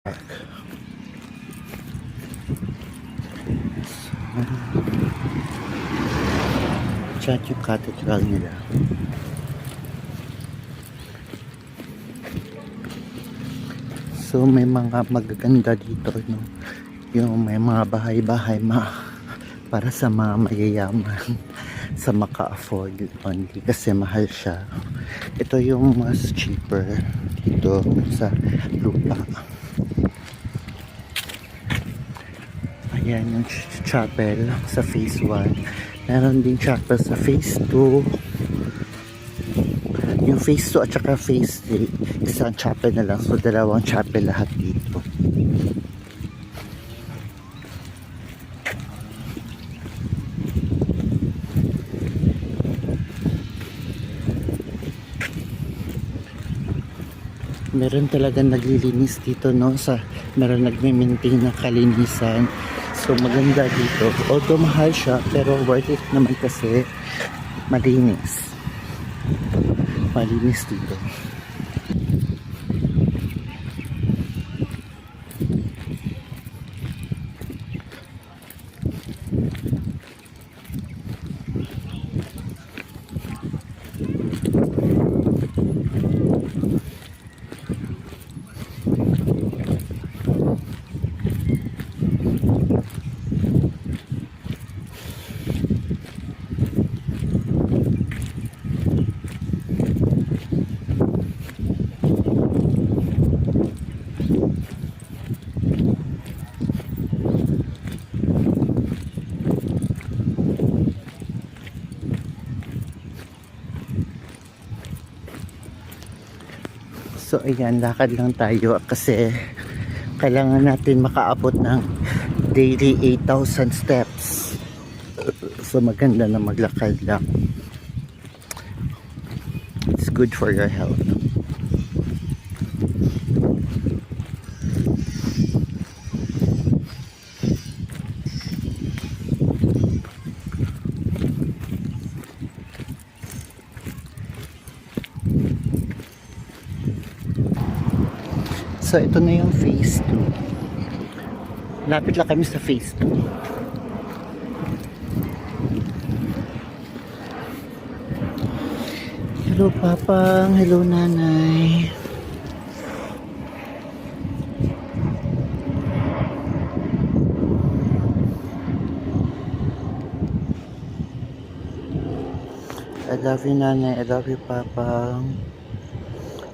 Chat yung cathedral nila. So may mga magaganda dito, no? Yung may mga bahay-bahay para sa mga mayayaman sa maka-afford only kasi mahal siya. Ito yung mas cheaper dito sa lupa. Ayan yung chapel sa phase 1. Meron din chapel sa phase 2. Yung phase 2 at saka phase 3, isang chapel na lang. So dalawang chapel lahat dito. Meron talagang naglilinis dito, no? Meron nagme-maintain ng kalinisan. So maganda dito. Although mahal siya, pero worth it naman kasi malinis. Malinis dito. So ayan, lakad lang tayo kasi kailangan natin makaabot ng daily 8,000 steps. So maganda na maglakad lang. It's good for your health. So ito na yung phase 2. Lapit lang kami sa phase 2. Hello Papang, hello Nanay. I love you Nanay, I love you Papang.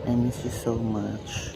I miss you so much.